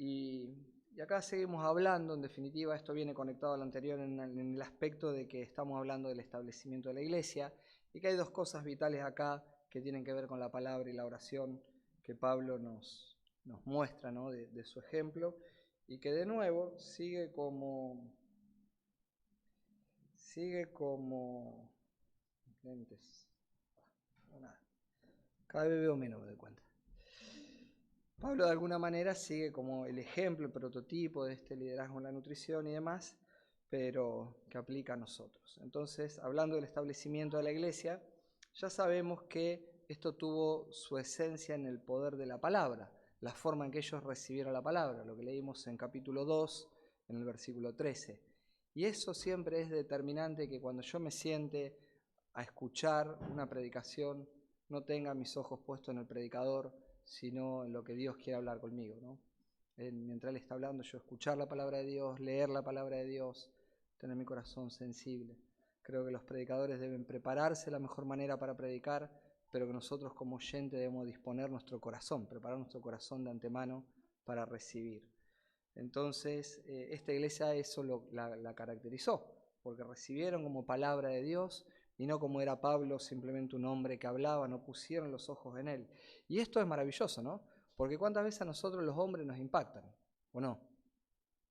Y acá seguimos hablando, en definitiva, esto viene conectado al anterior en el aspecto de que estamos hablando del establecimiento de la iglesia y que hay dos cosas vitales acá que tienen que ver con la palabra y la oración que Pablo nos muestra, ¿no? de su ejemplo, y que de nuevo sigue como lentes. Cada vez veo menos, me doy cuenta. Pablo de alguna manera sigue como el ejemplo, el prototipo de este liderazgo en la nutrición y demás, pero que aplica a nosotros. Entonces, hablando del establecimiento de la iglesia, ya sabemos que esto tuvo su esencia en el poder de la palabra, la forma en que ellos recibieron la palabra, lo que leímos en capítulo 2, en el versículo 13. Y eso siempre es determinante, que cuando yo me siente a escuchar una predicación, no tenga mis ojos puestos en el predicador, sino en lo que Dios quiere hablar conmigo, ¿no? Mientras Él está hablando, yo escuchar la palabra de Dios, leer la palabra de Dios, tener mi corazón sensible. Creo que los predicadores deben prepararse de la mejor manera para predicar, pero que nosotros como oyente debemos disponer nuestro corazón, preparar nuestro corazón de antemano para recibir. Entonces, esta iglesia eso la caracterizó, porque recibieron como palabra de Dios y no como era Pablo, simplemente un hombre que hablaba, no pusieron los ojos en él. Y esto es maravilloso, ¿no? Porque cuántas veces a nosotros los hombres nos impactan, ¿o no?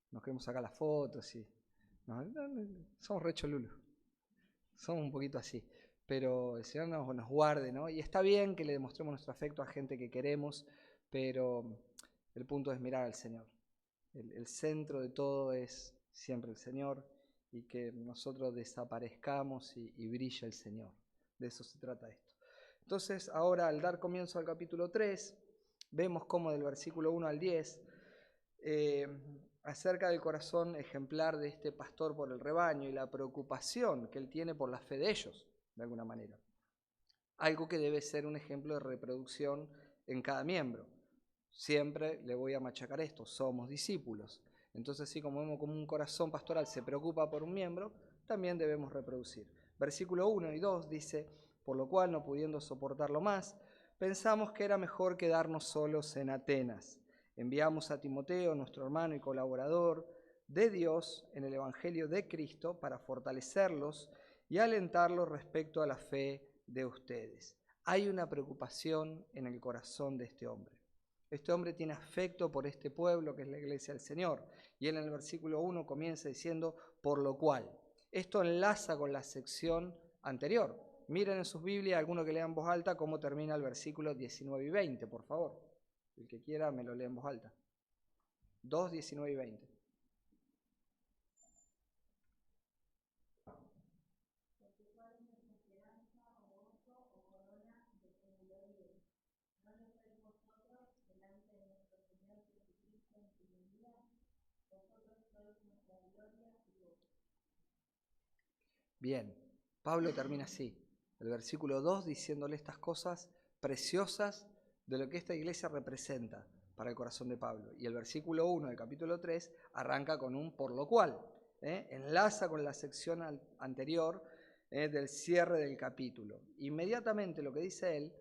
Nos queremos sacar las fotos y... somos re cholulos, somos un poquito así. Pero el Señor nos guarde, ¿no? Y está bien que le demostremos nuestro afecto a gente que queremos, pero el punto es mirar al Señor. El centro de todo es siempre el Señor, y que nosotros desaparezcamos y brille el Señor. De eso se trata esto. Entonces, ahora al dar comienzo al capítulo 3, vemos cómo del versículo 1 al 10, acerca del corazón ejemplar de este pastor por el rebaño y la preocupación que él tiene por la fe de ellos, de alguna manera. Algo que debe ser un ejemplo de reproducción en cada miembro. Siempre le voy a machacar esto, somos discípulos. Entonces, así como vemos como un corazón pastoral se preocupa por un miembro, también debemos reproducir. Versículo 1 y 2 dice: por lo cual, no pudiendo soportarlo más, pensamos que era mejor quedarnos solos en Atenas. Enviamos a Timoteo, nuestro hermano y colaborador de Dios en el Evangelio de Cristo, para fortalecerlos y alentarlos respecto a la fe de ustedes. Hay una preocupación en el corazón de este hombre. Este hombre tiene afecto por este pueblo que es la iglesia del Señor. Y él en el versículo 1 comienza diciendo: por lo cual. Esto enlaza con la sección anterior. Miren en sus Biblias, algunos que lean en voz alta, cómo termina el versículo 19 y 20, por favor. El que quiera me lo lee en voz alta. 2, 19 y 20. Bien, Pablo termina así, el versículo 2, diciéndole estas cosas preciosas de lo que esta iglesia representa para el corazón de Pablo. Y el versículo 1 del capítulo 3 arranca con un por lo cual, enlaza con la sección anterior del cierre del capítulo. Inmediatamente lo que dice él,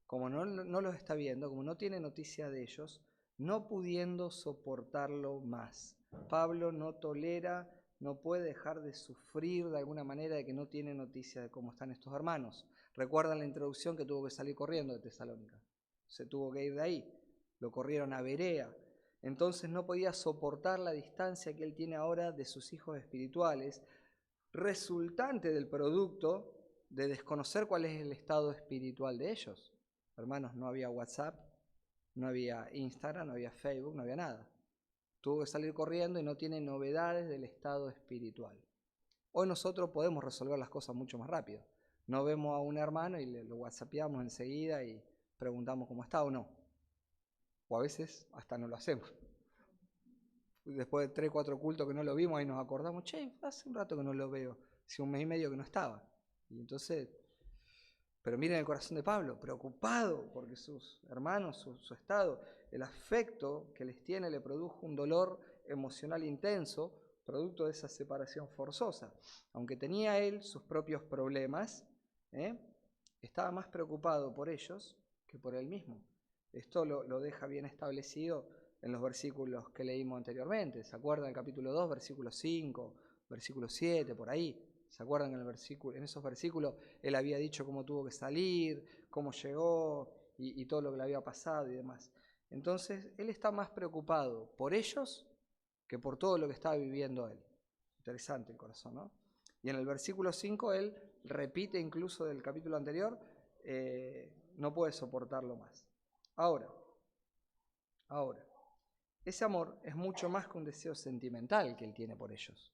como no los está viendo, como no tiene noticia de ellos, no pudiendo soportarlo más. Pablo no tolera, no puede dejar de sufrir de alguna manera de que no tiene noticia de cómo están estos hermanos. Recuerdan la introducción, que tuvo que salir corriendo de Tesalónica. Se tuvo que ir de ahí. Lo corrieron a Berea. Entonces no podía soportar la distancia que él tiene ahora de sus hijos espirituales, resultante del producto de desconocer cuál es el estado espiritual de ellos. Hermanos, no había WhatsApp, no había Instagram, no había Facebook, no había nada. Tuvo que salir corriendo y no tiene novedades del estado espiritual. Hoy nosotros podemos resolver las cosas mucho más rápido. No vemos a un hermano y lo whatsappeamos enseguida y preguntamos cómo está o no. O a veces hasta no lo hacemos. Después de 3, 4 cultos que no lo vimos, ahí nos acordamos: che, hace un rato que no lo veo. Hace un mes y medio que no estaba. Y entonces... Pero miren el corazón de Pablo, preocupado porque sus hermanos, su estado, el afecto que les tiene le produjo un dolor emocional intenso, producto de esa separación forzosa. Aunque tenía él sus propios problemas, estaba más preocupado por ellos que por él mismo. Esto lo deja bien establecido en los versículos que leímos anteriormente. ¿Se acuerdan? El capítulo 2, versículo 5, versículo 7, por ahí. ¿Se acuerdan? En esos versículos él había dicho cómo tuvo que salir, cómo llegó y todo lo que le había pasado y demás. Entonces, él está más preocupado por ellos que por todo lo que estaba viviendo él. Interesante el corazón, ¿no? Y en el versículo 5 él repite incluso del capítulo anterior, no puede soportarlo más. Ahora, ese amor es mucho más que un deseo sentimental que él tiene por ellos.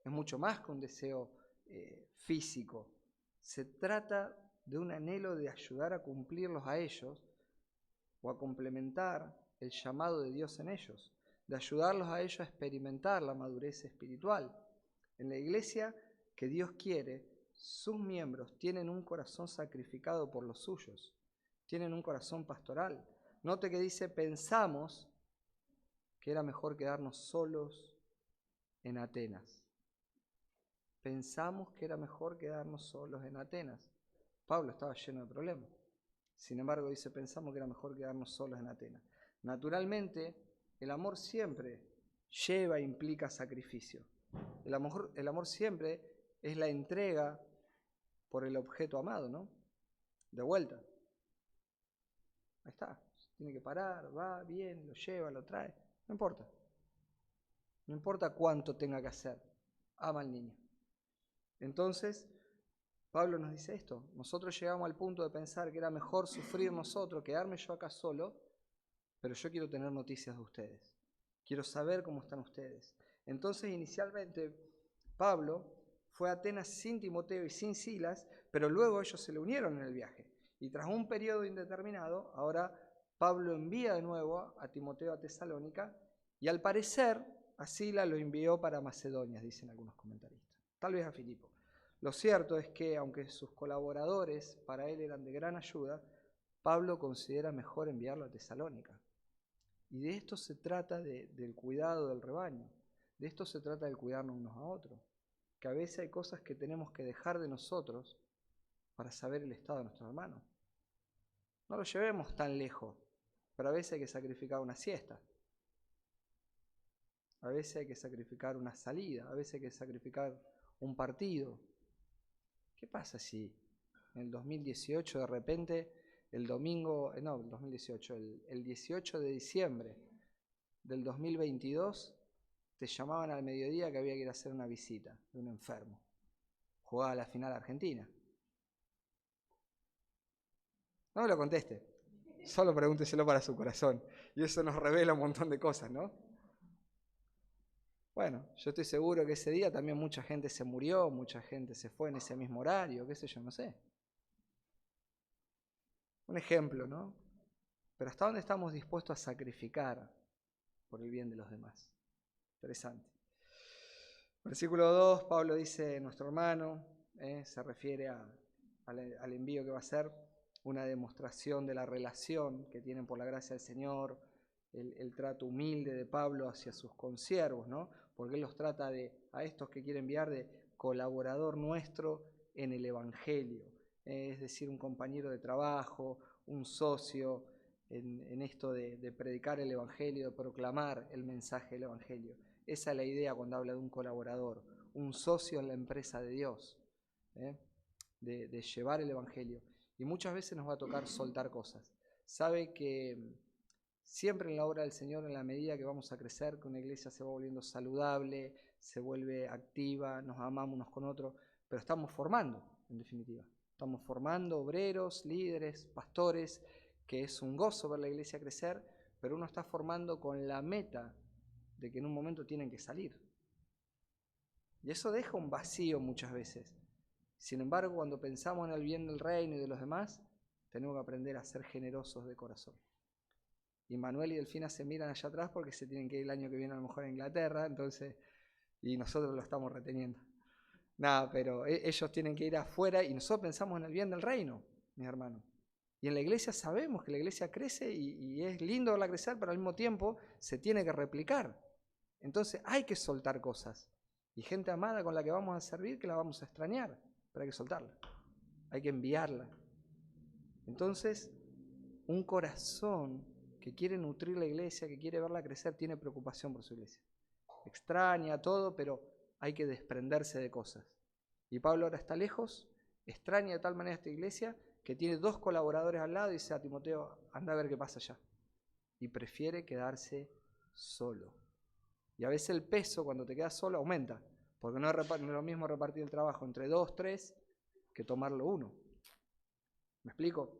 Es mucho más que un deseo físico. Se trata de un anhelo de ayudar a cumplirlos a ellos o a complementar el llamado de Dios en ellos, de ayudarlos a ellos a experimentar la madurez espiritual. En la iglesia que Dios quiere, sus miembros tienen un corazón sacrificado por los suyos, tienen un corazón pastoral. Note que dice, pensamos que era mejor quedarnos solos en Atenas. Pensamos que era mejor quedarnos solos en Atenas. Pablo estaba lleno de problemas. Sin embargo, dice, pensamos que era mejor quedarnos solos en Atenas. Naturalmente, el amor siempre lleva e implica sacrificio. El amor siempre es la entrega por el objeto amado, ¿no? De vuelta. Ahí está. Tiene que parar, va, bien, lo lleva, lo trae. No importa. No importa cuánto tenga que hacer. Ama al niño. Entonces, Pablo nos dice esto. Nosotros llegamos al punto de pensar que era mejor sufrir nosotros, quedarme yo acá solo, pero yo quiero tener noticias de ustedes. Quiero saber cómo están ustedes. Entonces, inicialmente, Pablo fue a Atenas sin Timoteo y sin Silas, pero luego ellos se le unieron en el viaje. Y tras un periodo indeterminado, ahora Pablo envía de nuevo a Timoteo a Tesalónica, y al parecer a Silas lo envió para Macedonia, dicen algunos comentaristas. Tal vez a Filipo. Lo cierto es que, aunque sus colaboradores para él eran de gran ayuda, Pablo considera mejor enviarlo a Tesalónica. Y de esto se trata del cuidado del rebaño. De esto se trata de cuidarnos unos a otros. Que a veces hay cosas que tenemos que dejar de nosotros para saber el estado de nuestros hermanos. No lo llevemos tan lejos, pero a veces hay que sacrificar una siesta. A veces hay que sacrificar una salida. A veces hay que sacrificar un partido. ¿Qué pasa si en el 2018 de repente, el 18 de diciembre del 2022, te llamaban al mediodía que había que ir a hacer una visita de un enfermo? Jugaba la final Argentina. No me lo conteste, solo pregúnteselo para su corazón. Y eso nos revela un montón de cosas, ¿no? Bueno, yo estoy seguro que ese día también mucha gente se murió, mucha gente se fue en ese mismo horario, qué sé yo, no sé. Un ejemplo, ¿no? Pero ¿hasta dónde estamos dispuestos a sacrificar por el bien de los demás? Interesante. Versículo 2, Pablo dice, nuestro hermano, se refiere al envío que va a ser una demostración de la relación que tienen por la gracia del Señor, el trato humilde de Pablo hacia sus consiervos, ¿no? Porque él los trata a estos que quiere enviar de colaborador nuestro en el Evangelio, es decir, un compañero de trabajo, un socio en esto de predicar el Evangelio, de proclamar el mensaje del Evangelio. Esa es la idea cuando habla de un colaborador, un socio en la empresa de Dios, de llevar el Evangelio. Y muchas veces nos va a tocar soltar cosas. Sabe que siempre en la obra del Señor, en la medida que vamos a crecer, que una iglesia se va volviendo saludable, se vuelve activa, nos amamos unos con otros, pero estamos formando, en definitiva. Estamos formando obreros, líderes, pastores, que es un gozo ver la iglesia crecer, pero uno está formando con la meta de que en un momento tienen que salir. Y eso deja un vacío muchas veces. Sin embargo, cuando pensamos en el bien del reino y de los demás, tenemos que aprender a ser generosos de corazón. Y Manuel y Delfina se miran allá atrás porque se tienen que ir el año que viene a lo mejor a Inglaterra, entonces, y nosotros lo estamos reteniendo. Nada, pero ellos tienen que ir afuera y nosotros pensamos en el bien del reino, mis hermanos. Y en la iglesia sabemos que la iglesia crece y es lindo verla crecer, pero al mismo tiempo se tiene que replicar. Entonces hay que soltar cosas. Y gente amada con la que vamos a servir, que la vamos a extrañar, pero hay que soltarla. Hay que enviarla. Entonces, un corazón que quiere nutrir la iglesia, que quiere verla crecer, tiene preocupación por su iglesia. Extraña todo, pero hay que desprenderse de cosas. Y Pablo ahora está lejos, extraña de tal manera esta iglesia, que tiene 2 colaboradores al lado y dice a Timoteo, anda a ver qué pasa allá. Y prefiere quedarse solo. Y a veces el peso cuando te quedas solo aumenta, porque no es lo mismo repartir el trabajo entre 2, 3, que tomarlo uno. ¿Me explico?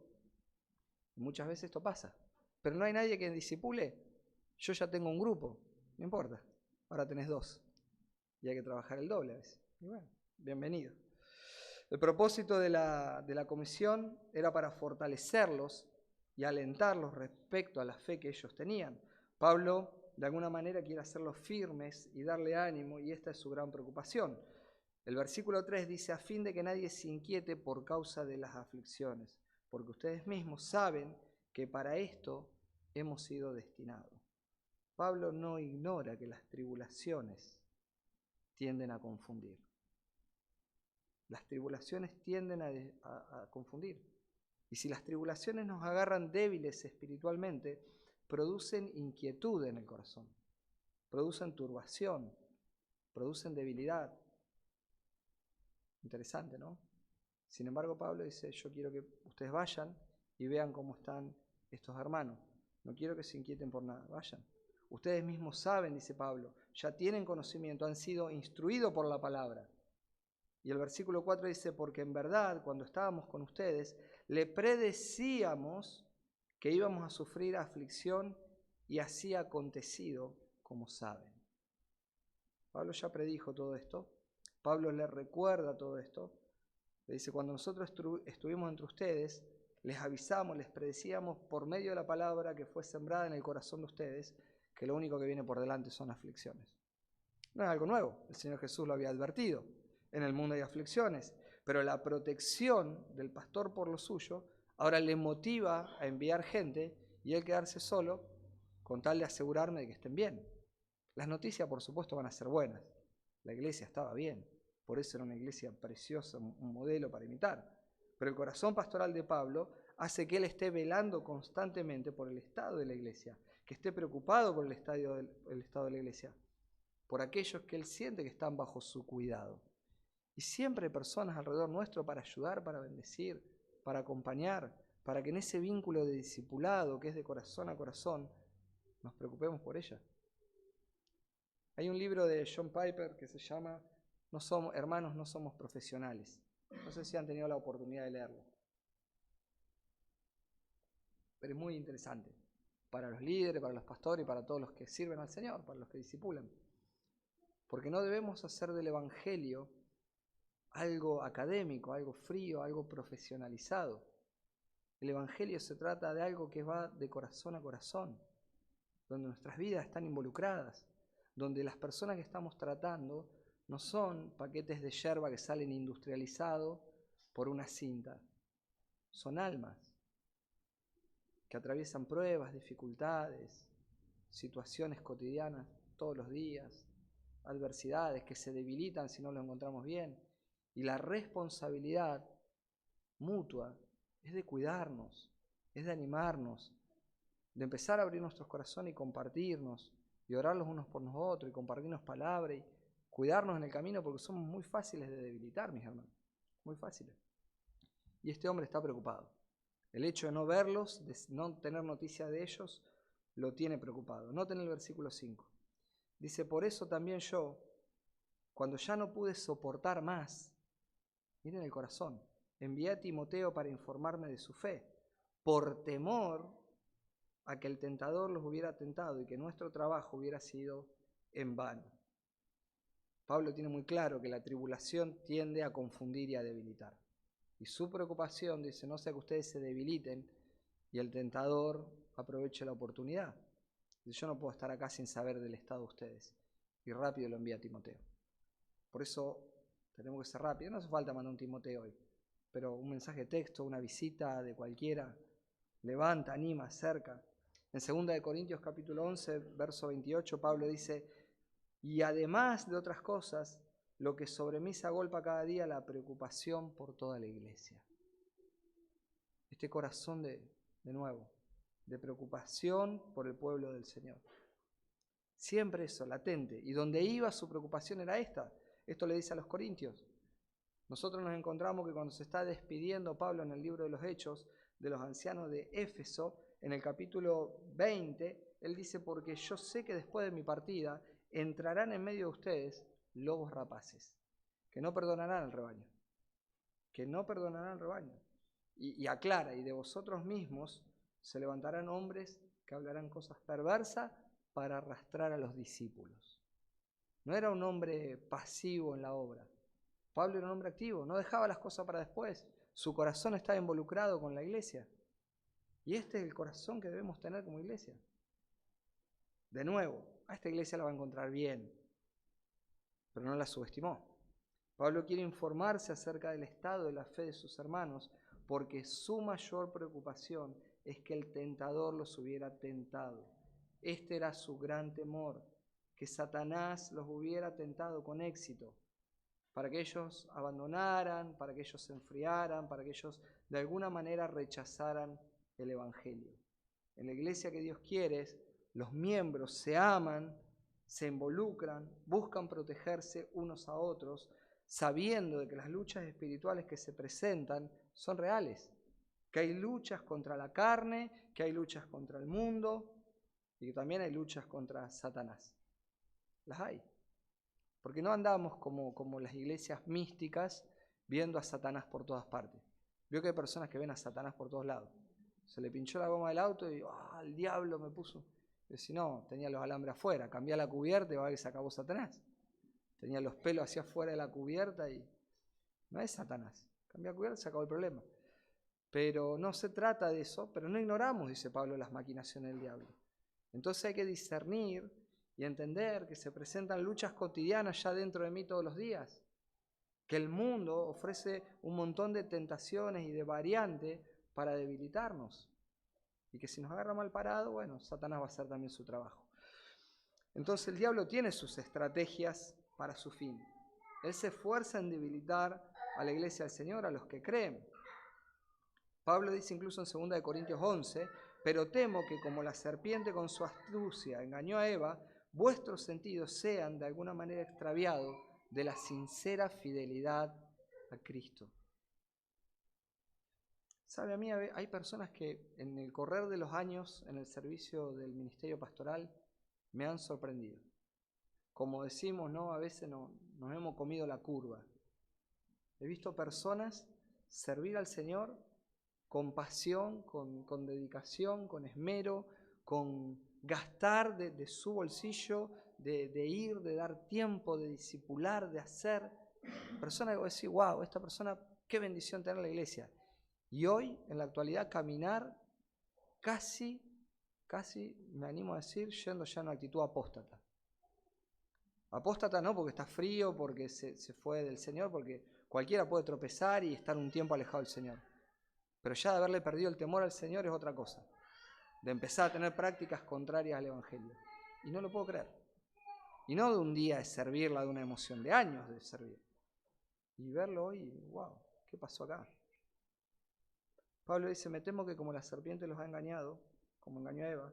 Muchas veces esto pasa. Pero no hay nadie que discipule. Yo ya tengo un grupo, no importa. Ahora tenés 2. Y hay que trabajar el doble a veces. Y bueno, bienvenido. El propósito de la comisión era para fortalecerlos y alentarlos respecto a la fe que ellos tenían. Pablo, de alguna manera, quiere hacerlos firmes y darle ánimo, y esta es su gran preocupación. El versículo 3 dice, a fin de que nadie se inquiete por causa de las aflicciones, porque ustedes mismos saben que para esto hemos sido destinados. Pablo no ignora que las tribulaciones tienden a confundir. Las tribulaciones tienden a confundir. Y si las tribulaciones nos agarran débiles espiritualmente, producen inquietud en el corazón, producen turbación, producen debilidad. Interesante, ¿no? Sin embargo, Pablo dice, yo quiero que ustedes vayan y vean cómo están estos hermanos. No quiero que se inquieten por nada, vayan. Ustedes mismos saben, dice Pablo, ya tienen conocimiento, han sido instruidos por la palabra. Y el versículo 4 dice, porque en verdad, cuando estábamos con ustedes, le predecíamos que íbamos a sufrir aflicción y así ha acontecido, como saben. Pablo ya predijo todo esto. Pablo le recuerda todo esto. Le dice, cuando nosotros estuvimos entre ustedes, les avisamos, les predecíamos por medio de la palabra que fue sembrada en el corazón de ustedes, que lo único que viene por delante son aflicciones. No es algo nuevo, el Señor Jesús lo había advertido. En el mundo hay aflicciones, pero la protección del pastor por lo suyo ahora le motiva a enviar gente y él quedarse solo con tal de asegurarme de que estén bien. Las noticias, por supuesto, van a ser buenas. La iglesia estaba bien, por eso era una iglesia preciosa, un modelo para imitar. Pero el corazón pastoral de Pablo hace que él esté velando constantemente por el estado de la iglesia, que esté preocupado por el estado de la iglesia, por aquellos que él siente que están bajo su cuidado. Y siempre hay personas alrededor nuestro para ayudar, para bendecir, para acompañar, para que en ese vínculo de discipulado que es de corazón a corazón, nos preocupemos por ella. Hay un libro de John Piper que se llama Hermanos, no somos profesionales. No sé si han tenido la oportunidad de leerlo. Pero es muy interesante para los líderes, para los pastores y para todos los que sirven al Señor, para los que discipulan. Porque no debemos hacer del Evangelio algo académico, algo frío, algo profesionalizado. El Evangelio se trata de algo que va de corazón a corazón, donde nuestras vidas están involucradas, donde las personas que estamos tratando no son paquetes de yerba que salen industrializados por una cinta, son almas que atraviesan pruebas, dificultades, situaciones cotidianas todos los días, adversidades que se debilitan si no lo encontramos bien. Y la responsabilidad mutua es de cuidarnos, es de animarnos, de empezar a abrir nuestros corazones y compartirnos, y orar los unos por los otros, y compartirnos palabras, y cuidarnos en el camino, porque somos muy fáciles de debilitar, mis hermanos, muy fáciles. Y este hombre está preocupado. El hecho de no verlos, de no tener noticia de ellos, lo tiene preocupado. Noten el versículo 5. Dice, por eso también yo, cuando ya no pude soportar más, miren el corazón, envié a Timoteo para informarme de su fe, por temor a que el tentador los hubiera tentado y que nuestro trabajo hubiera sido en vano. Pablo tiene muy claro que la tribulación tiende a confundir y a debilitar. Y su preocupación, dice, no sea que ustedes se debiliten y el tentador aproveche la oportunidad. Dice, yo no puedo estar acá sin saber del estado de ustedes. Y rápido lo envía a Timoteo. Por eso tenemos que ser rápidos. No hace falta mandar un Timoteo hoy, pero un mensaje de texto, una visita de cualquiera, levanta, anima, acerca. En 2 Corintios capítulo 11, verso 28, Pablo dice, y además de otras cosas, lo que sobre mí se agolpa cada día, la preocupación por toda la iglesia. Este corazón de nuevo, de preocupación por el pueblo del Señor. Siempre eso, latente. Y donde iba su preocupación era esta. Esto le dice a los corintios. Nosotros nos encontramos que cuando se está despidiendo Pablo en el libro de los Hechos de los ancianos de Éfeso, en el capítulo 20, él dice, porque yo sé que después de mi partida entrarán en medio de ustedes lobos rapaces, que no perdonarán al rebaño. Que no perdonarán al rebaño. Y aclara, y de vosotros mismos se levantarán hombres que hablarán cosas perversas para arrastrar a los discípulos. No era un hombre pasivo en la obra. Pablo era un hombre activo, no dejaba las cosas para después. Su corazón estaba involucrado con la iglesia. Y este es el corazón que debemos tener como iglesia. De nuevo, a esta iglesia la va a encontrar bien, pero no la subestimó. Pablo quiere informarse acerca del estado de la fe de sus hermanos, porque su mayor preocupación es que el tentador los hubiera tentado. Este era su gran temor, que Satanás los hubiera tentado con éxito, para que ellos abandonaran, para que ellos se enfriaran, para que ellos de alguna manera rechazaran el Evangelio. En la iglesia que Dios quiere, los miembros se aman, se involucran, buscan protegerse unos a otros, sabiendo de que las luchas espirituales que se presentan son reales, que hay luchas contra la carne, que hay luchas contra el mundo y que también hay luchas contra Satanás. Las hay. Porque no andamos como las iglesias místicas viendo a Satanás por todas partes. Veo que hay personas que ven a Satanás por todos lados. Se le pinchó la goma del auto y el diablo me puso. Pero si no, tenía los alambres afuera, cambié la cubierta y va a ver que se acabó Satanás. Tenía los pelos hacia afuera de la cubierta y no es Satanás. Cambié la cubierta y se acabó el problema. Pero no se trata de eso, pero no ignoramos, dice Pablo, las maquinaciones del diablo. Entonces hay que discernir y entender que se presentan luchas cotidianas ya dentro de mí todos los días. Que el mundo ofrece un montón de tentaciones y de variantes para debilitarnos. Y que si nos agarra mal parado, bueno, Satanás va a hacer también su trabajo. Entonces el diablo tiene sus estrategias para su fin. Él se esfuerza en debilitar a la iglesia del Señor, a los que creen. Pablo dice incluso en 2 Corintios 11, pero temo que como la serpiente con su astucia engañó a Eva, vuestros sentidos sean de alguna manera extraviados de la sincera fidelidad a Cristo. ¿Sabe? A mí hay personas que en el correr de los años en el servicio del ministerio pastoral me han sorprendido. Como decimos, ¿no? A veces nos hemos comido la curva. He visto personas servir al Señor con pasión, con dedicación, con esmero, con gastar de su bolsillo, de ir, de dar tiempo, de discipular, de hacer. Personas que vos decís, wow, esta persona, qué bendición tener en la iglesia. Y hoy, en la actualidad, caminar casi, me animo a decir, yendo ya en una actitud apóstata. Apóstata no porque está frío, porque se fue del Señor, porque cualquiera puede tropezar y estar un tiempo alejado del Señor. Pero ya de haberle perdido el temor al Señor es otra cosa. De empezar a tener prácticas contrarias al Evangelio. Y no lo puedo creer. Y no de un día de servirla, de una emoción, de años de servir. Y verlo hoy, wow, ¿qué pasó acá? Pablo dice, me temo que como la serpiente los ha engañado, como engañó a Eva,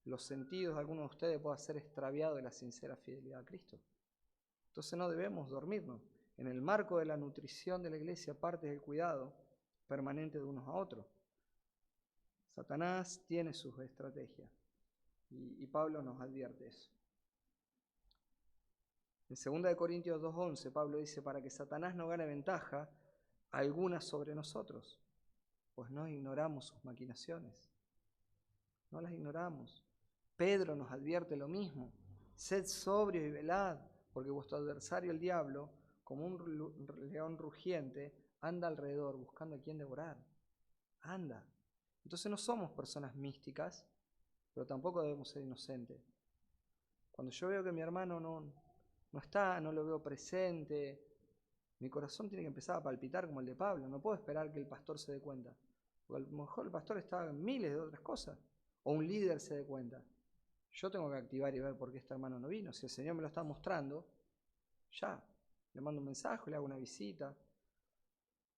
los sentidos de algunos de ustedes puedan ser extraviados de la sincera fidelidad a Cristo. Entonces no debemos dormirnos. En el marco de la nutrición de la iglesia, parte del cuidado permanente de unos a otros. Satanás tiene sus estrategias y Pablo nos advierte eso. En 2 Corintios 2:11 Pablo dice, para que Satanás no gane ventaja alguna sobre nosotros, pues no ignoramos sus maquinaciones. No las ignoramos. Pedro nos advierte lo mismo. Sed sobrios y velad, porque vuestro adversario el diablo, como un león rugiente, anda alrededor buscando a quien devorar. Anda. Entonces no somos personas místicas, pero tampoco debemos ser inocentes. Cuando yo veo que mi hermano no está, no lo veo presente, mi corazón tiene que empezar a palpitar como el de Pablo. No puedo esperar que el pastor se dé cuenta. Porque a lo mejor el pastor está en miles de otras cosas. O un líder se dé cuenta. Yo tengo que activar y ver por qué este hermano no vino. Si el Señor me lo está mostrando, ya, le mando un mensaje, le hago una visita.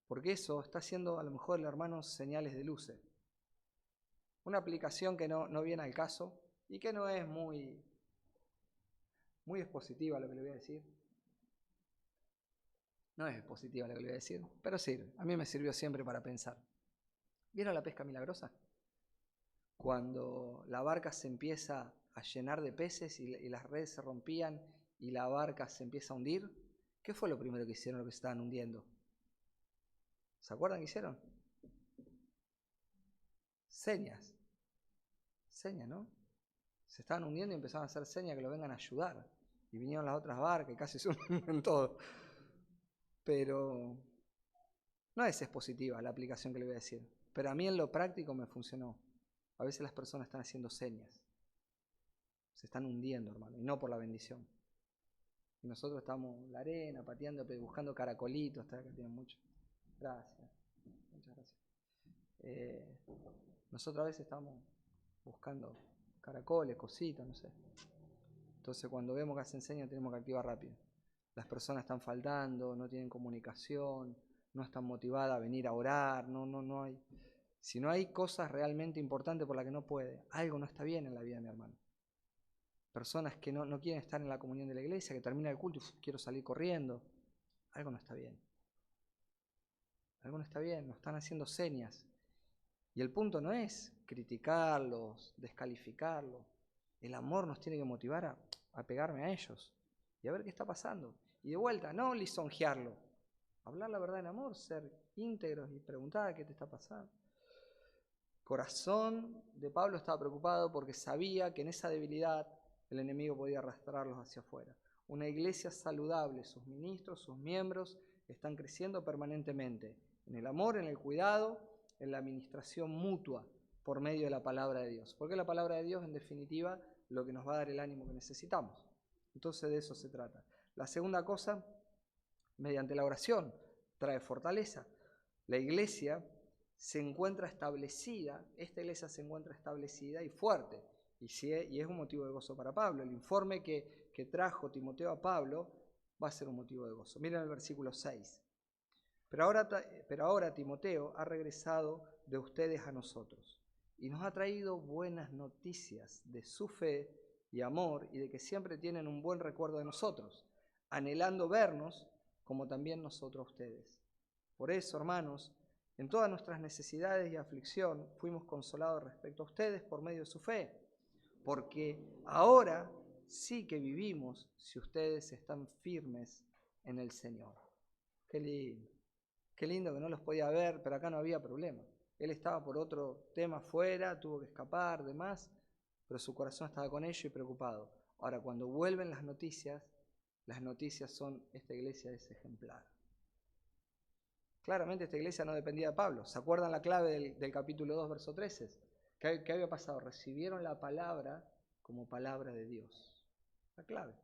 Porque eso está haciendo a lo mejor el hermano señales de luces. Una aplicación que no viene al caso y que no es muy expositiva lo que le voy a decir. No es expositiva lo que le voy a decir, pero sirve. A mí me sirvió siempre para pensar. ¿Vieron la pesca milagrosa? Cuando la barca se empieza a llenar de peces y las redes se rompían y la barca se empieza a hundir, ¿qué fue lo primero que hicieron los que se estaban hundiendo? ¿Se acuerdan qué hicieron? Señas. Señas, ¿no? Se estaban hundiendo y empezaron a hacer señas que lo vengan a ayudar. Y vinieron las otras barcas y casi se hundieron todo. Pero no es expositiva la aplicación que le voy a decir. Pero a mí en lo práctico me funcionó. A veces las personas están haciendo señas. Se están hundiendo, hermano, y no por la bendición. Y nosotros estamos en la arena, pateando, buscando caracolitos. Hasta acá tienen mucho. Gracias. Muchas gracias. Nosotros a veces estamos buscando caracoles, cositas, no sé. Entonces cuando vemos que hacen señas tenemos que activar rápido. Las personas están faltando, no tienen comunicación, no están motivadas a venir a orar, no hay. Si no hay cosas realmente importantes por las que no puede, algo no está bien en la vida de mi hermano. Personas que no quieren estar en la comunión de la iglesia, que termina el culto y quiero salir corriendo. Algo no está bien. Algo no está bien, nos están haciendo señas. Y el punto no es criticarlos, descalificarlos. El amor nos tiene que motivar a pegarme a ellos y a ver qué está pasando. Y de vuelta, no lisonjearlo. Hablar la verdad en amor, ser íntegros y preguntar qué te está pasando. El corazón de Pablo estaba preocupado porque sabía que en esa debilidad el enemigo podía arrastrarlos hacia afuera. Una iglesia saludable, sus ministros, sus miembros están creciendo permanentemente en el amor, en el cuidado, en la administración mutua por medio de la palabra de Dios. Porque la palabra de Dios, en definitiva, lo que nos va a dar el ánimo que necesitamos. Entonces de eso se trata. La segunda cosa, mediante la oración, trae fortaleza. La iglesia se encuentra establecida, esta iglesia se encuentra establecida y fuerte. Y es un motivo de gozo para Pablo. El informe que trajo Timoteo a Pablo va a ser un motivo de gozo. Miren el versículo 6. Pero ahora Timoteo ha regresado de ustedes a nosotros y nos ha traído buenas noticias de su fe y amor y de que siempre tienen un buen recuerdo de nosotros, anhelando vernos como también nosotros a ustedes. Por eso, hermanos, en todas nuestras necesidades y aflicción fuimos consolados respecto a ustedes por medio de su fe, porque ahora sí que vivimos si ustedes están firmes en el Señor. Qué lindo. Qué lindo que no los podía ver, pero acá no había problema. Él estaba por otro tema fuera, tuvo que escapar, demás, pero su corazón estaba con ellos y preocupado. Ahora, cuando vuelven las noticias son, esta iglesia es ejemplar. Claramente esta iglesia no dependía de Pablo. ¿Se acuerdan la clave del capítulo 2, verso 13? ¿Qué había pasado? Recibieron la palabra como palabra de Dios. La clave.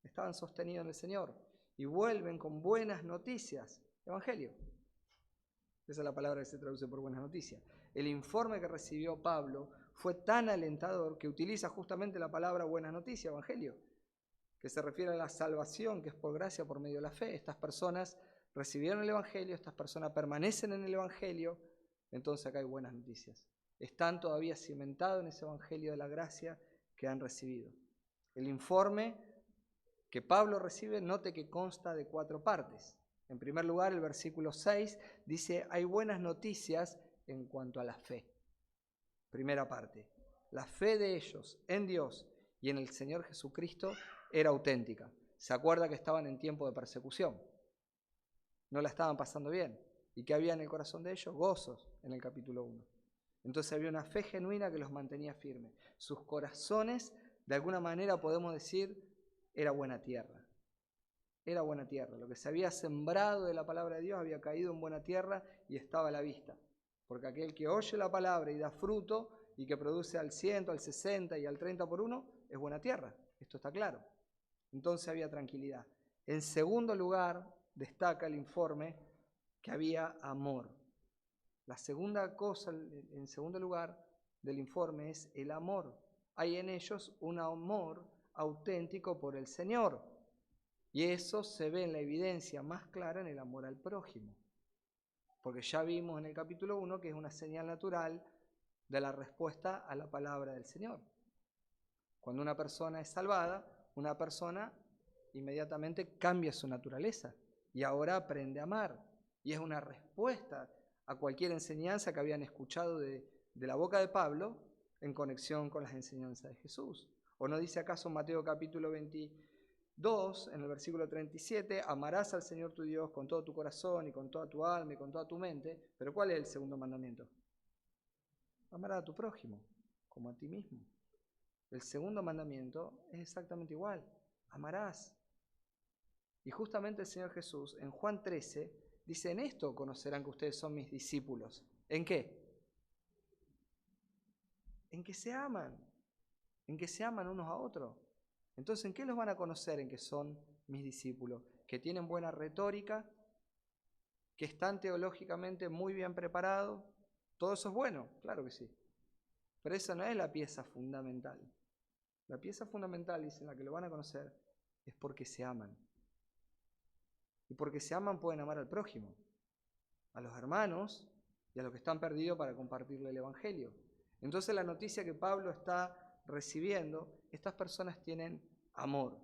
Estaban sostenidos en el Señor y vuelven con buenas noticias. Evangelio. Esa es la palabra que se traduce por buenas noticias. El informe que recibió Pablo fue tan alentador que utiliza justamente la palabra buenas noticias, evangelio, que se refiere a la salvación que es por gracia por medio de la fe. Estas personas recibieron el evangelio, estas personas permanecen en el evangelio, entonces acá hay buenas noticias. Están todavía cimentados en ese evangelio de la gracia que han recibido. El informe que Pablo recibe, note que consta de 4 partes. En primer lugar, el versículo 6 dice, hay buenas noticias en cuanto a la fe. Primera parte, la fe de ellos en Dios y en el Señor Jesucristo era auténtica. ¿Se acuerda que estaban en tiempo de persecución? No la estaban pasando bien. ¿Y qué había en el corazón de ellos? Gozos, en el capítulo 1. Entonces había una fe genuina que los mantenía firmes. Sus corazones, de alguna manera podemos decir, era buena tierra. Era buena tierra. Lo que se había sembrado de la palabra de Dios había caído en buena tierra y estaba a la vista. Porque aquel que oye la palabra y da fruto y que produce al 100, al 60 y al 30 por 1, es buena tierra. Esto está claro. Entonces había tranquilidad. En segundo lugar, destaca el informe que había amor. La segunda cosa, en segundo lugar, del informe es el amor. Hay en ellos un amor auténtico por el Señor. Y eso se ve en la evidencia más clara en el amor al prójimo. Porque ya vimos en el capítulo 1 que es una señal natural de la respuesta a la palabra del Señor. Cuando una persona es salvada, una persona inmediatamente cambia su naturaleza y ahora aprende a amar. Y es una respuesta a cualquier enseñanza que habían escuchado de la boca de Pablo en conexión con las enseñanzas de Jesús. ¿O no dice acaso en Mateo capítulo 22, en el versículo 37, amarás al Señor tu Dios con todo tu corazón y con toda tu alma y con toda tu mente? Pero ¿cuál es el segundo mandamiento? Amar a tu prójimo como a ti mismo. El segundo mandamiento es exactamente igual. Amarás. Y justamente el Señor Jesús en Juan 13 dice, en esto conocerán que ustedes son mis discípulos. ¿En qué? En que se aman. En que se aman unos a otros. Entonces, ¿en qué los van a conocer en que son mis discípulos? Que tienen buena retórica, que están teológicamente muy bien preparados. ¿Todo eso es bueno? Claro que sí. Pero esa no es la pieza fundamental. La pieza fundamental, dice, en la que lo van a conocer, es porque se aman. Y porque se aman pueden amar al prójimo, a los hermanos y a los que están perdidos para compartirle el Evangelio. Entonces la noticia que Pablo está recibiendo, estas personas tienen amor.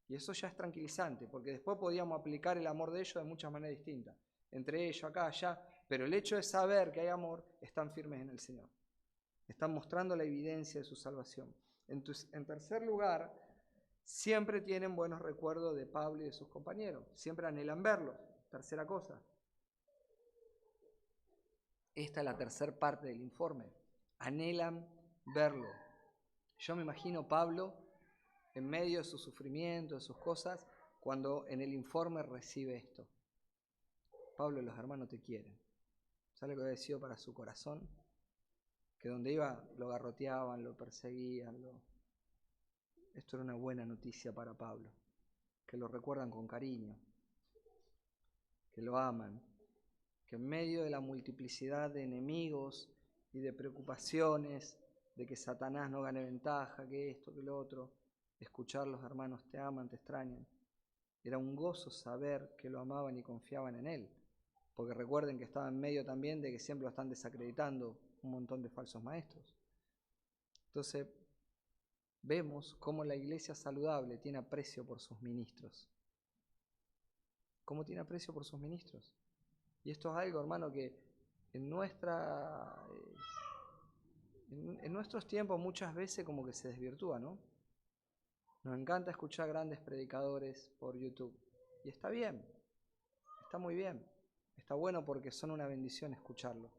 Y eso ya es tranquilizante, porque después podíamos aplicar el amor de ellos de muchas maneras distintas. Entre ellos, acá, allá. Pero el hecho de saber que hay amor, están firmes en el Señor. Están mostrando la evidencia de su salvación. En tercer lugar, siempre tienen buenos recuerdos de Pablo y de sus compañeros. Siempre anhelan verlos. Tercera cosa. Esta es la tercera parte del informe. Anhelan verlo. Yo me imagino Pablo en medio de su sufrimiento, de sus cosas, cuando en el informe recibe esto. Pablo, los hermanos te quieren. ¿Sabe lo que había sido para su corazón? Que donde iba lo garroteaban, lo perseguían. Esto era una buena noticia para Pablo. Que lo recuerdan con cariño. Que lo aman. Que en medio de la multiplicidad de enemigos y de preocupaciones, de que Satanás no gane ventaja, que esto, que lo otro, escuchar los hermanos te aman, te extrañan. Era un gozo saber que lo amaban y confiaban en él. Porque recuerden que estaba en medio también de que siempre lo están desacreditando un montón de falsos maestros. Entonces, vemos cómo la iglesia saludable tiene aprecio por sus ministros. ¿Cómo tiene aprecio por sus ministros? Y esto es algo, hermano, que en nuestros tiempos muchas veces como que se desvirtúa, ¿no? Nos encanta escuchar grandes predicadores por YouTube. Y está bien, está muy bien. Está bueno porque son una bendición escucharlo.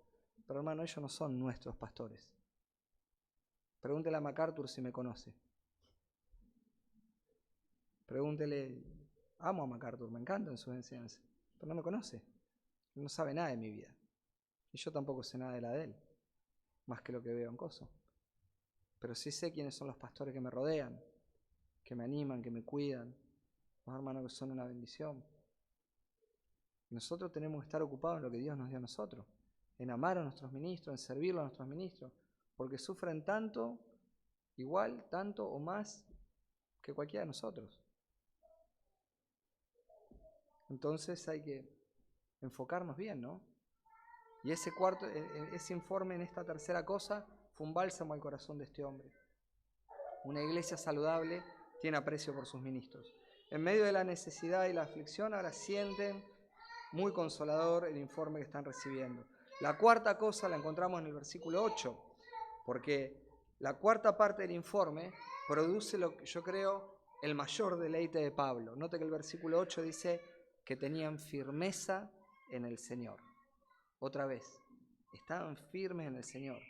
Pero hermano, ellos no son nuestros pastores. Pregúntele a MacArthur si me conoce. Pregúntele, amo a MacArthur, me encantan sus enseñanzas, pero no me conoce. No sabe nada de mi vida. Y yo tampoco sé nada de la de él, más que lo que veo en Coso. Pero sí sé quiénes son los pastores que me rodean, que me animan, que me cuidan, los hermanos que son una bendición. Nosotros tenemos que estar ocupados en lo que Dios nos dio a nosotros, en amar a nuestros ministros, en servirlo a nuestros ministros, porque sufren tanto, igual, tanto o más que cualquiera de nosotros. Entonces hay que enfocarnos bien, ¿no? Y ese informe en esta tercera cosa fue un bálsamo al corazón de este hombre. Una iglesia saludable tiene aprecio por sus ministros. En medio de la necesidad y la aflicción, ahora sienten muy consolador el informe que están recibiendo. La cuarta cosa la encontramos en el versículo 8, porque la cuarta parte del informe produce lo que yo creo el mayor deleite de Pablo. Note que el versículo 8 dice que tenían firmeza en el Señor. Otra vez, estaban firmes en el Señor.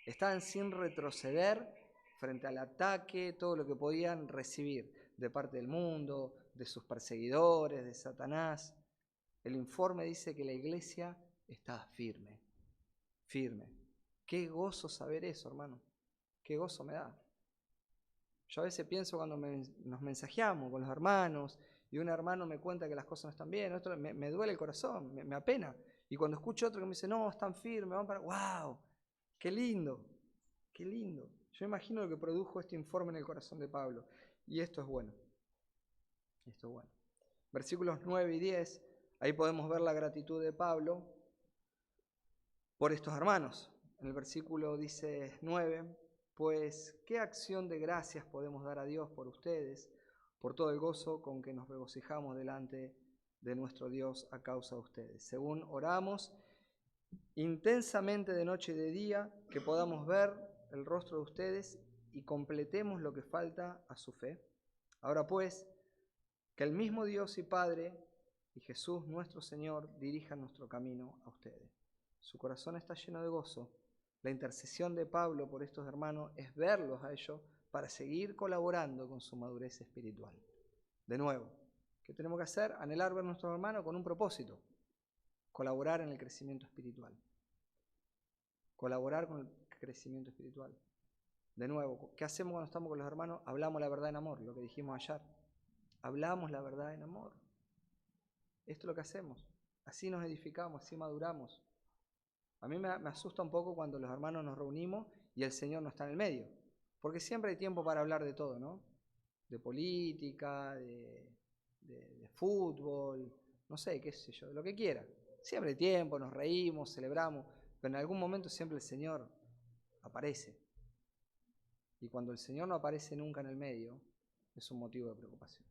Estaban sin retroceder frente al ataque, todo lo que podían recibir de parte del mundo, de sus perseguidores, de Satanás. El informe dice que la iglesia está firme, firme. Qué gozo saber eso, hermano. Qué gozo me da. Yo a veces pienso cuando nos mensajeamos con los hermanos y un hermano me cuenta que las cosas no están bien, otro me duele el corazón, me apena. Y cuando escucho otro que me dice, no, están firmes, van para... ¡Wow! ¡Qué lindo! ¡Qué lindo! Yo imagino lo que produjo este informe en el corazón de Pablo. Y esto es bueno. Esto es bueno. Versículos 9 y 10, ahí podemos ver la gratitud de Pablo por estos hermanos. En el versículo dice 9, pues, ¿qué acción de gracias podemos dar a Dios por ustedes, por todo el gozo con que nos regocijamos delante de nuestro Dios a causa de ustedes? Según oramos intensamente de noche y de día, que podamos ver el rostro de ustedes y completemos lo que falta a su fe. Ahora pues, que el mismo Dios y Padre y Jesús nuestro Señor dirijan nuestro camino a ustedes. Su corazón está lleno de gozo. La intercesión de Pablo por estos hermanos es verlos a ellos para seguir colaborando con su madurez espiritual. De nuevo, ¿qué tenemos que hacer? Anhelar ver a nuestros hermanos con un propósito: colaborar en el crecimiento espiritual. Colaborar con el crecimiento espiritual. De nuevo, ¿qué hacemos cuando estamos con los hermanos? Hablamos la verdad en amor, lo que dijimos ayer. Hablamos la verdad en amor. Esto es lo que hacemos. Así nos edificamos, así maduramos. A mí me asusta un poco cuando los hermanos nos reunimos y el Señor no está en el medio. Porque siempre hay tiempo para hablar de todo, ¿no? De política, de fútbol, no sé, qué sé yo, de lo que quiera. Siempre hay tiempo, nos reímos, celebramos, pero en algún momento siempre el Señor aparece. Y cuando el Señor no aparece nunca en el medio, es un motivo de preocupación.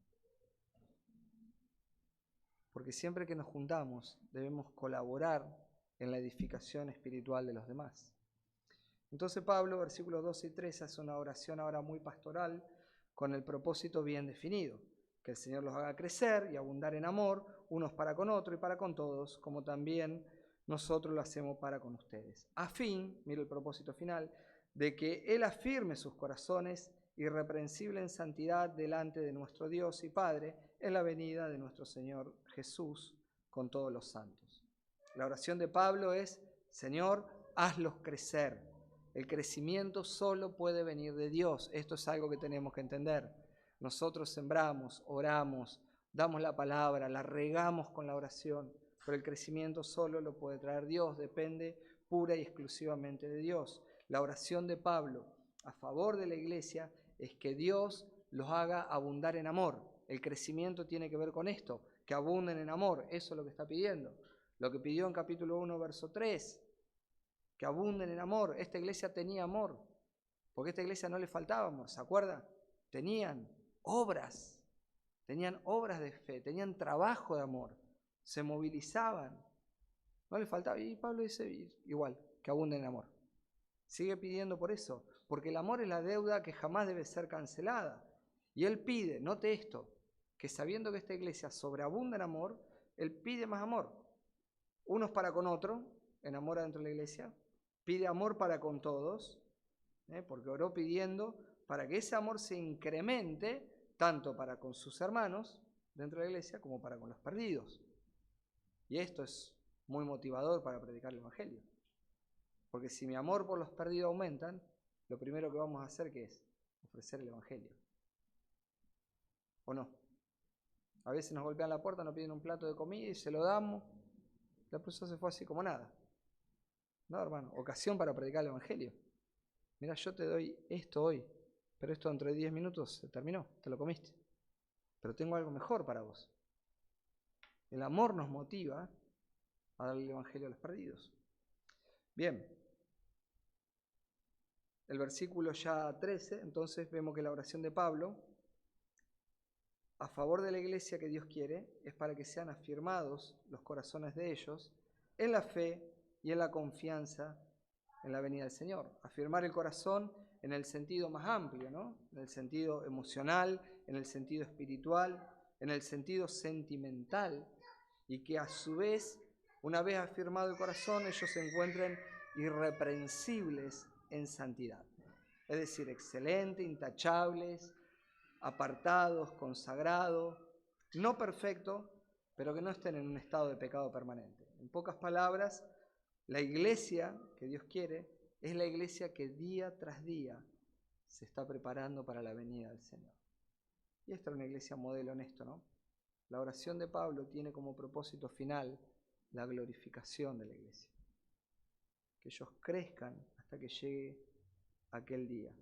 Porque siempre que nos juntamos debemos colaborar en la edificación espiritual de los demás. Entonces Pablo, versículos 12 y 13, hace una oración ahora muy pastoral con el propósito bien definido: que el Señor los haga crecer y abundar en amor, unos para con otros y para con todos, como también nosotros lo hacemos para con ustedes. A fin, mira el propósito final, de que Él afirme sus corazones irreprensibles en santidad delante de nuestro Dios y Padre en la venida de nuestro Señor Jesús con todos los santos. La oración de Pablo es: Señor, hazlos crecer. El crecimiento solo puede venir de Dios. Esto es algo que tenemos que entender. Nosotros sembramos, oramos, damos la palabra, la regamos con la oración, pero el crecimiento solo lo puede traer Dios, depende pura y exclusivamente de Dios. La oración de Pablo a favor de la iglesia es que Dios los haga abundar en amor. El crecimiento tiene que ver con esto, que abunden en amor. Eso es lo que está pidiendo. Lo que pidió en capítulo 1, verso 3, que abunden en amor. Esta iglesia tenía amor, porque a esta iglesia no le faltaba amor, ¿se acuerda? Tenían obras de fe, tenían trabajo de amor, se movilizaban, no le faltaba. Y Pablo dice igual, que abunden en amor. Sigue pidiendo por eso, porque el amor es la deuda que jamás debe ser cancelada. Y él pide, note esto, que sabiendo que esta iglesia sobreabunda en amor, él pide más amor. Unos para con otros, en amor dentro de la iglesia, pide amor para con todos, porque oró pidiendo para que ese amor se incremente tanto para con sus hermanos dentro de la iglesia como para con los perdidos. Y esto es muy motivador para predicar el evangelio. Porque si mi amor por los perdidos aumentan, lo primero que vamos a hacer, ¿qué es? Ofrecer el evangelio. ¿O no? A veces nos golpean la puerta, nos piden un plato de comida y se lo damos. La persona se fue así como nada. No, hermano, ocasión para predicar el evangelio. Mira, yo te doy esto hoy, pero esto dentro de 10 minutos se terminó, te lo comiste. Pero tengo algo mejor para vos. El amor nos motiva a darle el evangelio a los perdidos. Bien. El versículo ya 13, entonces vemos que la oración de Pablo a favor de la iglesia que Dios quiere es para que sean afirmados los corazones de ellos en la fe y en la confianza en la venida del Señor. Afirmar el corazón en el sentido más amplio, ¿no? En el sentido emocional, en el sentido espiritual, en el sentido sentimental, y que a su vez, una vez afirmado el corazón, ellos se encuentren irreprensibles en santidad. Es decir, excelentes, intachables, apartados, consagrados, no perfectos, pero que no estén en un estado de pecado permanente. En pocas palabras, la iglesia que Dios quiere es la iglesia que día tras día se está preparando para la venida del Señor. Y esta es una iglesia modelo en esto, ¿no? La oración de Pablo tiene como propósito final la glorificación de la iglesia. Que ellos crezcan hasta que llegue aquel día.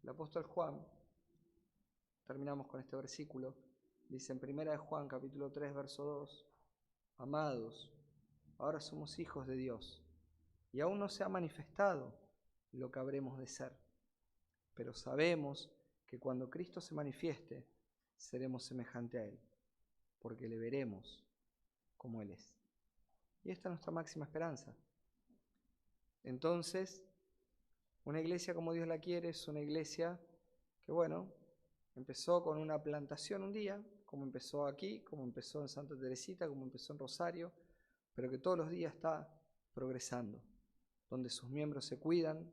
El apóstol Juan, terminamos con este versículo, dice en 1 de Juan capítulo 3 verso 2, amados, ahora somos hijos de Dios, y aún no se ha manifestado lo que habremos de ser. Pero sabemos que cuando Cristo se manifieste, seremos semejante a Él, porque le veremos como Él es. Y esta es nuestra máxima esperanza. Entonces, una iglesia como Dios la quiere es una iglesia que, bueno, empezó con una plantación un día, como empezó aquí, como empezó en Santa Teresita, como empezó en Rosario, pero que todos los días está progresando, donde sus miembros se cuidan,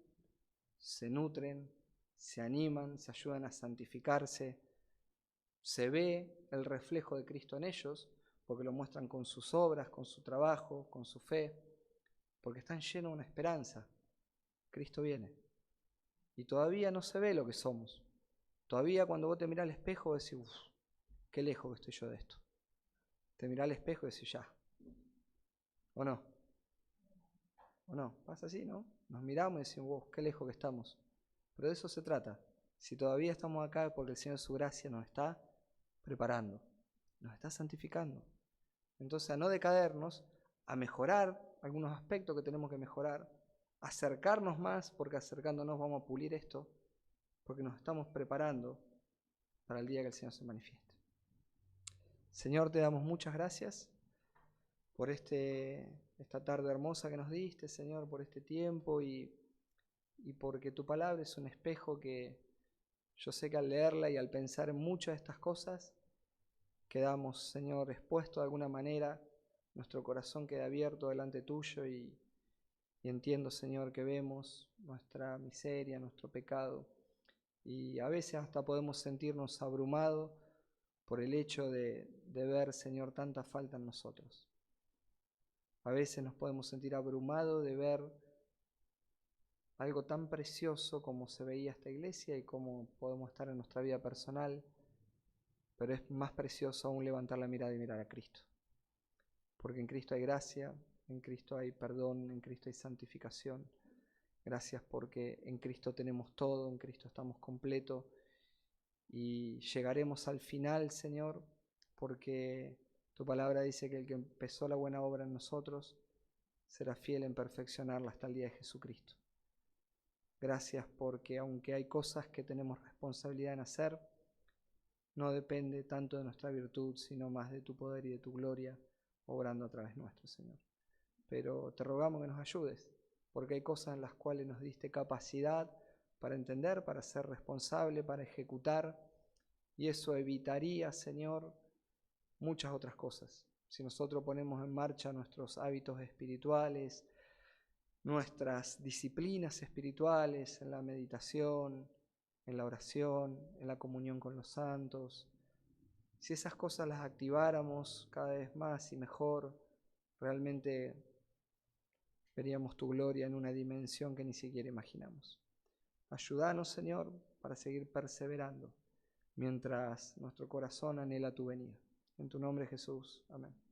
se nutren, se animan, se ayudan a santificarse, se ve el reflejo de Cristo en ellos, porque lo muestran con sus obras, con su trabajo, con su fe, porque están llenos de una esperanza. Cristo viene. Y todavía no se ve lo que somos. Todavía cuando vos te mirás al espejo decís, uff, qué lejos que estoy yo de esto. Te mirás al espejo y decís, ya. ¿O no? ¿O no? Pasa así, ¿no? Nos miramos y decimos, wow, qué lejos que estamos. Pero de eso se trata. Si todavía estamos acá es porque el Señor, su gracia, nos está preparando, nos está santificando. Entonces, a no decaernos, a mejorar algunos aspectos que tenemos que mejorar, acercarnos más, porque acercándonos vamos a pulir esto, porque nos estamos preparando para el día que el Señor se manifieste. Señor, te damos muchas gracias por esta tarde hermosa que nos diste, Señor, por este tiempo y porque tu palabra es un espejo que yo sé que al leerla y al pensar en muchas de estas cosas, quedamos, Señor, expuestos de alguna manera, nuestro corazón queda abierto delante tuyo y entiendo, Señor, que vemos nuestra miseria, nuestro pecado y a veces hasta podemos sentirnos abrumados por el hecho de ver, Señor, tanta falta en nosotros. A veces nos podemos sentir abrumados de ver algo tan precioso como se veía esta iglesia y cómo podemos estar en nuestra vida personal, pero es más precioso aún levantar la mirada y mirar a Cristo. Porque en Cristo hay gracia, en Cristo hay perdón, en Cristo hay santificación. Gracias porque en Cristo tenemos todo, en Cristo estamos completos y llegaremos al final, Señor, porque tu palabra dice que el que empezó la buena obra en nosotros será fiel en perfeccionarla hasta el día de Jesucristo. Gracias porque aunque hay cosas que tenemos responsabilidad en hacer, no depende tanto de nuestra virtud, sino más de tu poder y de tu gloria, obrando a través nuestro, Señor. Pero te rogamos que nos ayudes, porque hay cosas en las cuales nos diste capacidad para entender, para ser responsable, para ejecutar, y eso evitaría, Señor, muchas otras cosas. Si nosotros ponemos en marcha nuestros hábitos espirituales, nuestras disciplinas espirituales, en la meditación, en la oración, en la comunión con los santos, si esas cosas las activáramos cada vez más y mejor, realmente veríamos tu gloria en una dimensión que ni siquiera imaginamos. Ayúdanos, Señor, para seguir perseverando mientras nuestro corazón anhela tu venida. En tu nombre, Jesús. Amén.